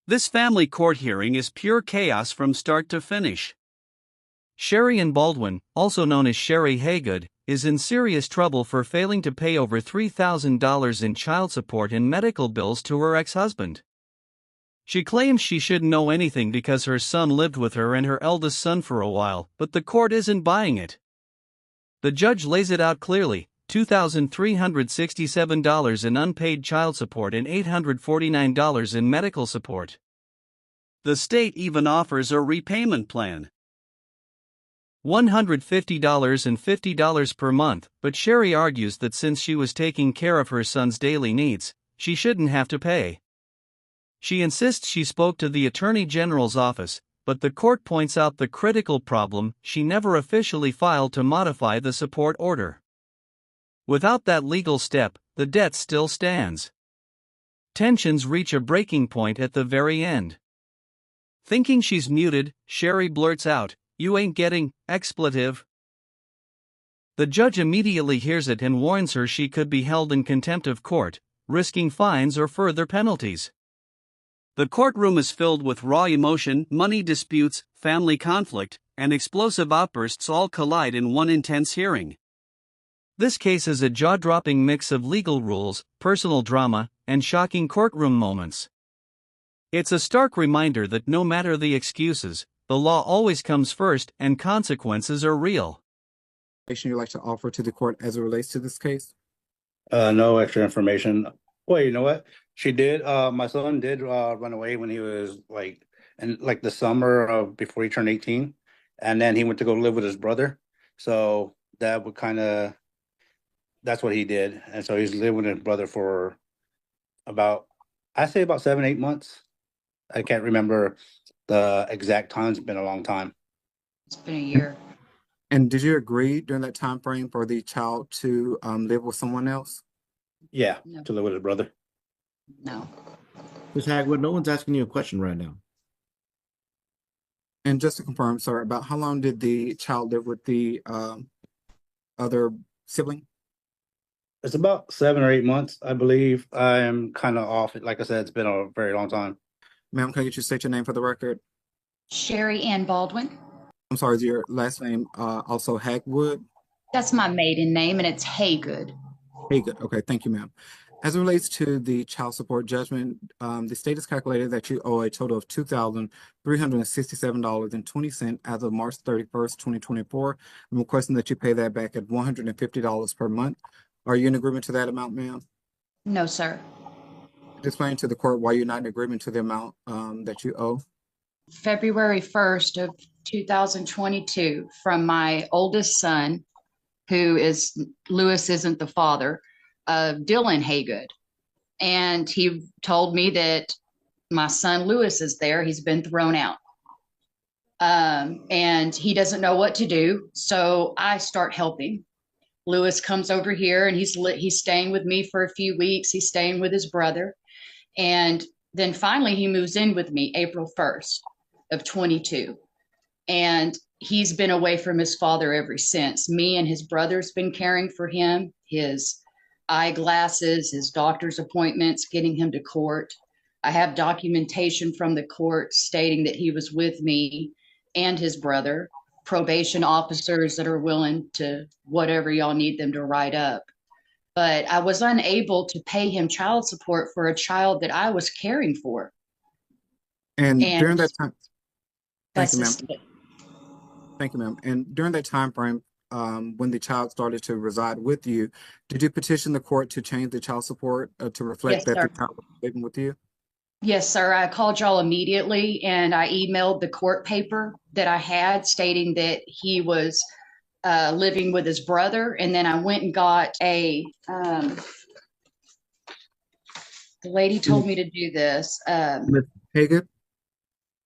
This family court hearing is pure chaos from start to finish. Sherry Ann Baldwin, also known as Sherry Haygood, is in serious trouble for failing to pay over $3,000 in child support and medical bills to her ex-husband. She claims she shouldn't know anything because her son lived with her and her eldest son for a while, but the court isn't buying it. The judge lays it out clearly: $2,367 in unpaid child support and $849 in medical support. The state even offers a repayment plan. $150 and $50 per month, but Sherry argues that since she was taking care of her son's daily needs, she shouldn't have to pay. She insists she spoke to the Attorney General's office, but the court points out the critical problem: she never officially filed to modify the support order. Without that legal step, the debt still stands. Tensions reach a breaking point at the very end. Thinking she's muted, Sherry blurts out, "You ain't getting," expletive. The judge immediately hears it and warns her she could be held in contempt of court, risking fines or further penalties. The courtroom is filled with raw emotion, money disputes, family conflict, and explosive outbursts all collide in one intense hearing. This case is a jaw-dropping mix of legal rules, personal drama, and shocking courtroom moments. It's a stark reminder that no matter the excuses, the law always comes first and consequences are real. You'd like to offer to the court as it relates to this case? No extra information. Well, you know what? She did. My son did run away when he was in the summer of before he turned 18, and then he went to go live with his brother. So that would that's what he did, and so he's lived with his brother for I'd say about 7-8 months. I can't remember the exact time. It's been a long time. It's been a year. And did you agree during that time frame for the child to live with someone else? Yeah, No. to live with his brother. No. Ms. Hagwood, no one's asking you a question right now. And just to confirm, sir, about how long did the child live with the other sibling? It's about 7 or 8 months, I believe. I'm kind of off. Like I said, it's been a very long time. Ma'am, can you just state your name for the record? Sherry Ann Baldwin. I'm sorry, is your last name also Hagwood? That's my maiden name, and it's Haygood. Haygood. Okay, thank you, ma'am. As it relates to the child support judgment, the state has calculated that you owe a total of $2,367.20 as of March 31st, 2024. I'm requesting that you pay that back at $150 per month. Are you in agreement to that amount, ma'am? No, sir. Explain to the court why you're not in agreement to the amount that you owe. February 1st of 2022, from my oldest son, Lewis isn't the father, Dylan Haygood. And he told me that my son Lewis is there. He's been thrown out. And he doesn't know what to do. So I start helping. Lewis comes over here and he's staying with me for a few weeks. He's staying with his brother. And then finally he moves in with me April 1st of 22. And he's been away from his father ever since. Me and his brother's been caring for him, his eyeglasses, his doctor's appointments, getting him to court. I have documentation from the court stating that he was with me and his brother, probation officers that are willing to whatever y'all need them to write up. But I was unable to pay him child support for a child that I was caring for. And during that time, thank you, ma'am. Thank you, ma'am. And during that time frame, when the child started to reside with you, did you petition the court to change the child support to reflect that the child was living with you? Yes, sir. I called y'all immediately and I emailed the court paper that I had stating that he was living with his brother. And then I went and got the lady told me to do this. Ms. Haygood?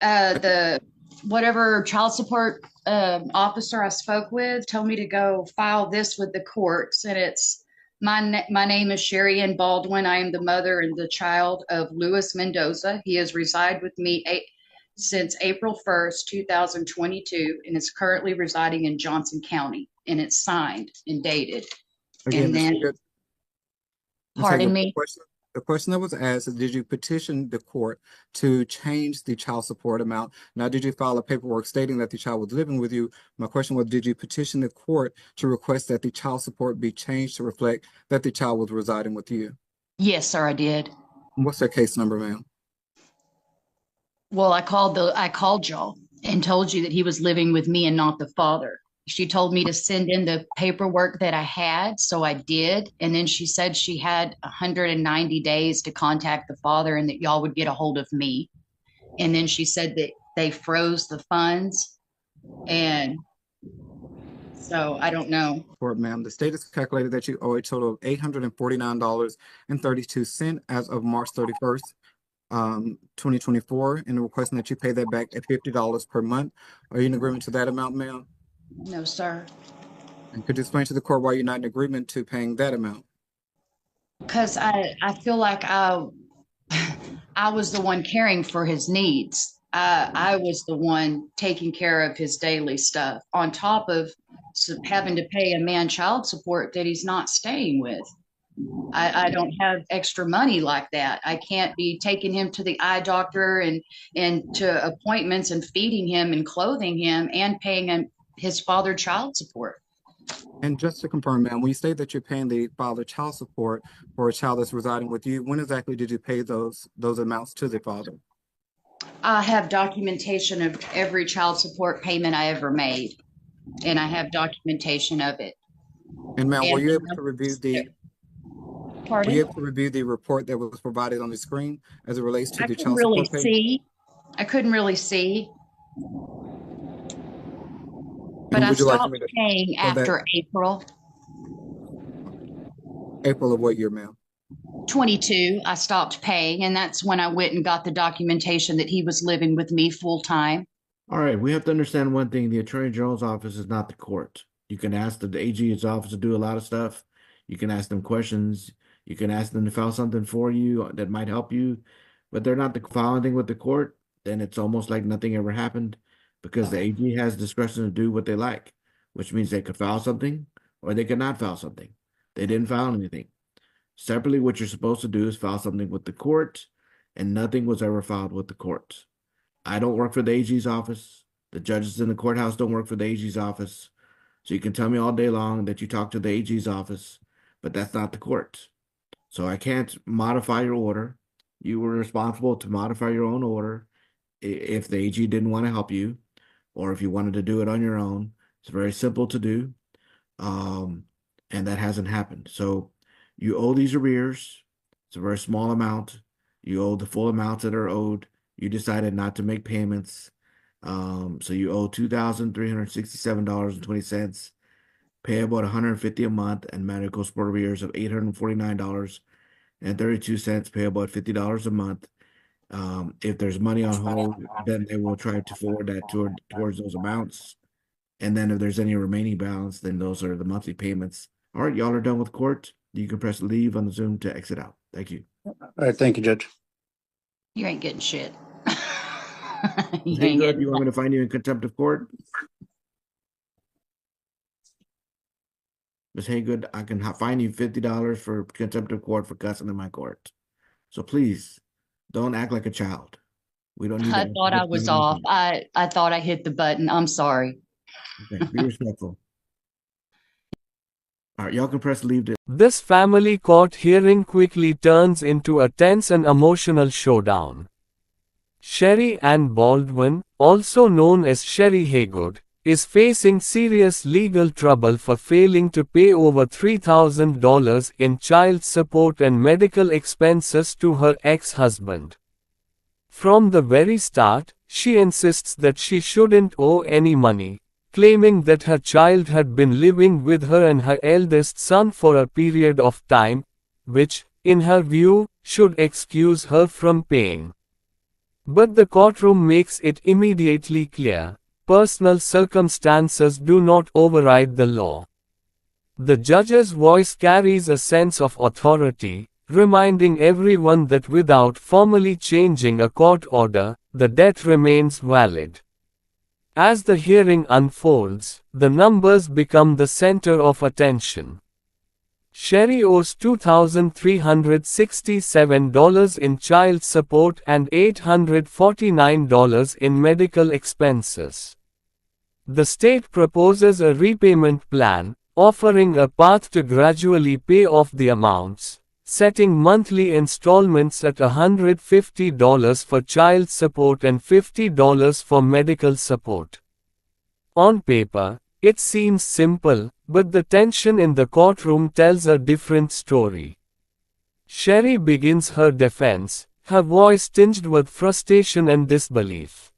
The whatever child support officer I spoke with told me to go file this with the courts. And it's my name is Sherry Ann Baldwin. I am the mother and the child of Luis Mendoza. He has resided with me since April 1st, 2022, and is currently residing in Johnson County. And it's signed and dated. Again, and then, Haygood, pardon me. The question that was asked is, did you petition the court to change the child support amount? Now, did you file a paperwork stating that the child was living with you? My question was, did you petition the court to request that the child support be changed to reflect that the child was residing with you? Yes, sir, I did. What's their case number, ma'am? Well, I called y'all and told you that he was living with me and not the father. She told me to send in the paperwork that I had, so I did. And then she said she had 190 days to contact the father and that y'all would get a hold of me. And then she said that they froze the funds. And so I don't know. Court, ma'am, the state has calculated that you owe a total of $849.32 as of March 31st. 2024, and requesting that you pay that back at $50 per month. Are you in agreement to that amount, ma'am? No, sir. And could you explain to the court why you're not in agreement to paying that amount? Because I feel like I was the one caring for his needs. I was the one taking care of his daily stuff on top of having to pay a man child support that he's not staying with. I don't have extra money like that. I can't be taking him to the eye doctor and to appointments and feeding him and clothing him and paying him his father child support. And just to confirm, ma'am, when you say that you're paying the father child support for a child that's residing with you, when exactly did you pay those amounts to the father? I have documentation of every child support payment I ever made, and I have documentation of it. And ma'am, were you able to review the Pardon? Were you able to review the report that was provided on the screen as it relates to I the couldn't child really support payment? see. I couldn't really see. But And I would you like stopped me to paying show that after April April of what year, ma'am? 22. I stopped paying, and that's when I went and got the documentation that he was living with me full time. All right, we have to understand one thing. The Attorney General's office is not the court. You can ask the AG's office to do a lot of stuff. You can ask them questions. You can ask them to file something for you that might help you, but they're not file anything with the court. Then it's almost like nothing ever happened because the AG has discretion to do what they like, which means they could file something or they could not file something. They didn't file anything. Separately, what you're supposed to do is file something with the court, and nothing was ever filed with the court. I don't work for the AG's office. The judges in the courthouse don't work for the AG's office. So you can tell me all day long that you talk to the AG's office, but that's not the court. So I can't modify your order. You were responsible to modify your own order if the AG didn't want to help you, or if you wanted to do it on your own. It's very simple to do, and that hasn't happened. So you owe these arrears. It's a very small amount. You owe the full amounts that are owed. You decided not to make payments. So you owe $2,367.20, payable at $150 a month, and medical support arrears of $849.32, payable at $50 a month. If there's money on hold, then they will try to forward that towards those amounts. And then if there's any remaining balance, then those are the monthly payments. All right, y'all are done with court. You can press leave on the Zoom to exit out. Thank you. All right, thank you, Judge. You ain't getting shit. Hey, good. You want me to find you in contempt of court? Ms. Haygood, I can fine you $50 for contempt of court for cussing in my court. So please, don't act like a child. We don't need I that. thought I was off. I thought I hit the button. I'm sorry. Okay, be respectful. All right, y'all can press leave to. This family court hearing quickly turns into a tense and emotional showdown. Sherry Ann Baldwin, also known as Sherry Haygood, is facing serious legal trouble for failing to pay over $3,000 in child support and medical expenses to her ex-husband. From the very start, she insists that she shouldn't owe any money, claiming that her child had been living with her and her eldest son for a period of time, which, in her view, should excuse her from paying. But the courtroom makes it immediately clear, personal circumstances do not override the law. The judge's voice carries a sense of authority, reminding everyone that without formally changing a court order, the debt remains valid. As the hearing unfolds, the numbers become the center of attention. Sherry owes $2,367 in child support and $849 in medical expenses. The state proposes a repayment plan, offering a path to gradually pay off the amounts, setting monthly installments at $150 for child support and $50 for medical support. On paper, it seems simple, but the tension in the courtroom tells a different story. Sherry begins her defense, her voice tinged with frustration and disbelief.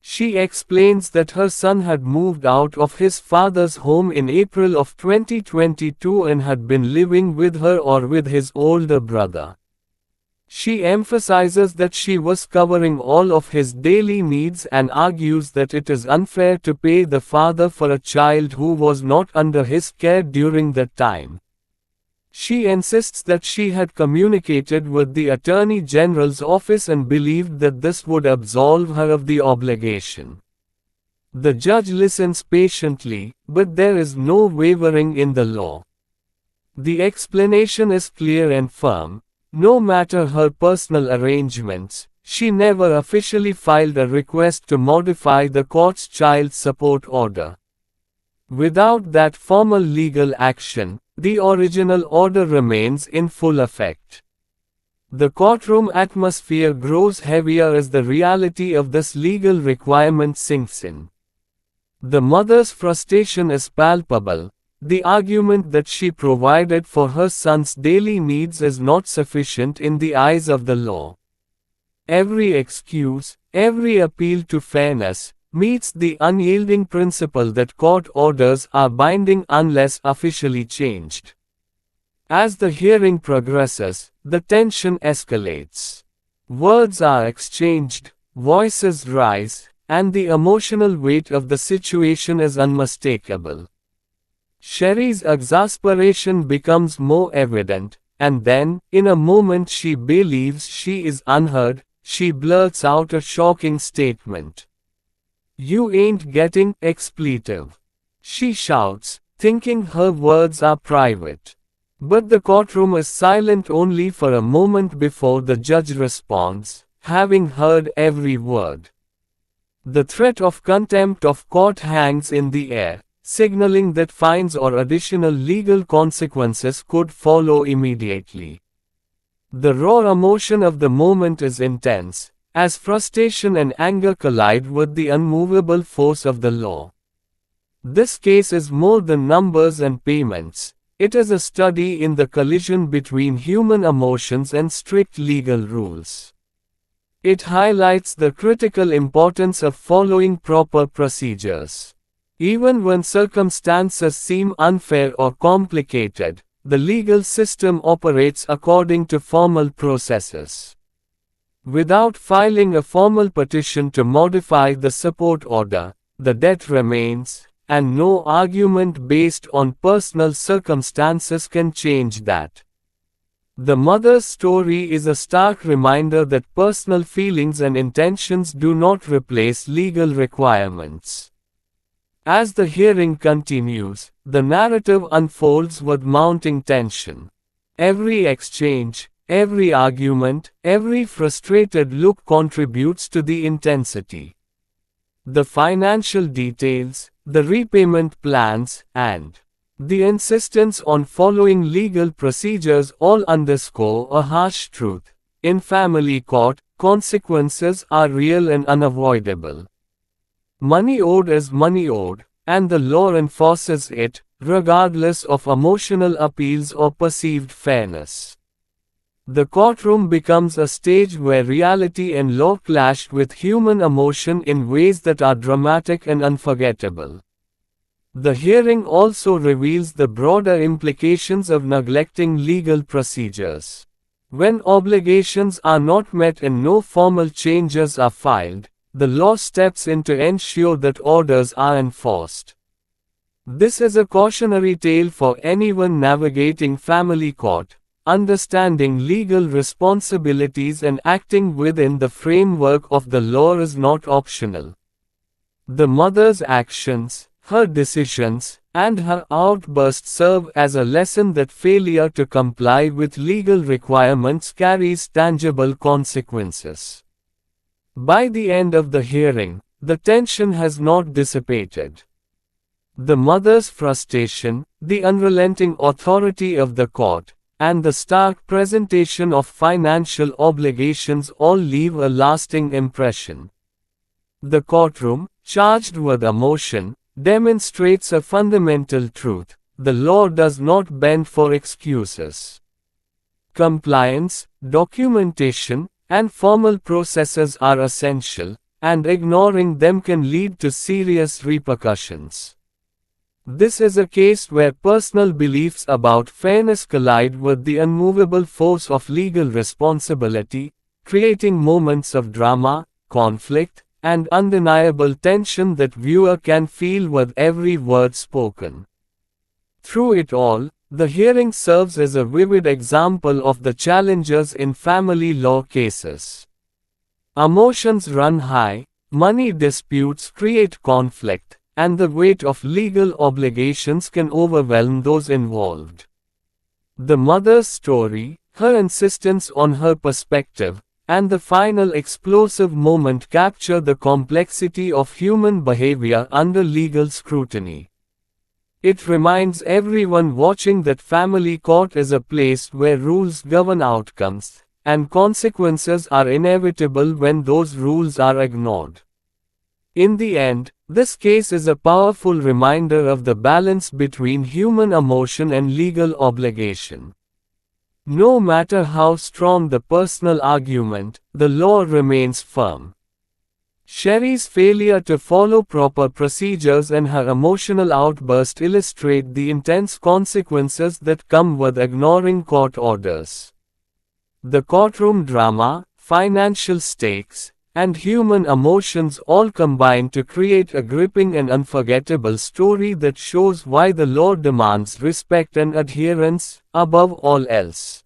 She explains that her son had moved out of his father's home in April of 2022 and had been living with her or with his older brother. She emphasizes that she was covering all of his daily needs and argues that it is unfair to pay the father for a child who was not under his care during that time. She insists that she had communicated with the Attorney General's office and believed that this would absolve her of the obligation. The judge listens patiently, but there is no wavering in the law. The explanation is clear and firm. No matter her personal arrangements, she never officially filed a request to modify the court's child support order. Without that formal legal action, the original order remains in full effect. The courtroom atmosphere grows heavier as the reality of this legal requirement sinks in. The mother's frustration is palpable. The argument that she provided for her son's daily needs is not sufficient in the eyes of the law. Every excuse, every appeal to fairness, meets the unyielding principle that court orders are binding unless officially changed. As the hearing progresses, the tension escalates. Words are exchanged, voices rise, and the emotional weight of the situation is unmistakable. Sherry's exasperation becomes more evident, and then, in a moment she believes she is unheard, she blurts out a shocking statement. "You ain't getting," expletive. She shouts, thinking her words are private. But the courtroom is silent only for a moment before the judge responds, having heard every word. The threat of contempt of court hangs in the air, signaling that fines or additional legal consequences could follow immediately. The raw emotion of the moment is intense, as frustration and anger collide with the unmovable force of the law. This case is more than numbers and payments. It is a study in the collision between human emotions and strict legal rules. It highlights the critical importance of following proper procedures. Even when circumstances seem unfair or complicated, the legal system operates according to formal processes. Without filing a formal petition to modify the support order, the debt remains, and no argument based on personal circumstances can change that. The mother's story is a stark reminder that personal feelings and intentions do not replace legal requirements. As the hearing continues, the narrative unfolds with mounting tension. Every exchange, every argument, every frustrated look contributes to the intensity. The financial details, the repayment plans, and the insistence on following legal procedures all underscore a harsh truth. In family court, consequences are real and unavoidable. Money owed is money owed, and the law enforces it, regardless of emotional appeals or perceived fairness. The courtroom becomes a stage where reality and law clash with human emotion in ways that are dramatic and unforgettable. The hearing also reveals the broader implications of neglecting legal procedures. When obligations are not met and no formal changes are filed, the law steps in to ensure that orders are enforced. This is a cautionary tale for anyone navigating family court. Understanding legal responsibilities and acting within the framework of the law is not optional. The mother's actions, her decisions, and her outburst serve as a lesson that failure to comply with legal requirements carries tangible consequences. By the end of the hearing, the tension has not dissipated. The mother's frustration, the unrelenting authority of the court, and the stark presentation of financial obligations all leave a lasting impression. The courtroom, charged with emotion, demonstrates a fundamental truth: the law does not bend for excuses. Compliance, documentation, and formal processes are essential, and ignoring them can lead to serious repercussions. This is a case where personal beliefs about fairness collide with the unmovable force of legal responsibility, creating moments of drama, conflict, and undeniable tension that viewer can feel with every word spoken. Through it all, the hearing serves as a vivid example of the challenges in family law cases. Emotions run high, money disputes create conflict, and the weight of legal obligations can overwhelm those involved. The mother's story, her insistence on her perspective, and the final explosive moment capture the complexity of human behavior under legal scrutiny. It reminds everyone watching that family court is a place where rules govern outcomes, and consequences are inevitable when those rules are ignored. In the end, this case is a powerful reminder of the balance between human emotion and legal obligation. No matter how strong the personal argument, the law remains firm. Sherry's failure to follow proper procedures and her emotional outburst illustrate the intense consequences that come with ignoring court orders. The courtroom drama, financial stakes, and human emotions all combine to create a gripping and unforgettable story that shows why the law demands respect and adherence, above all else.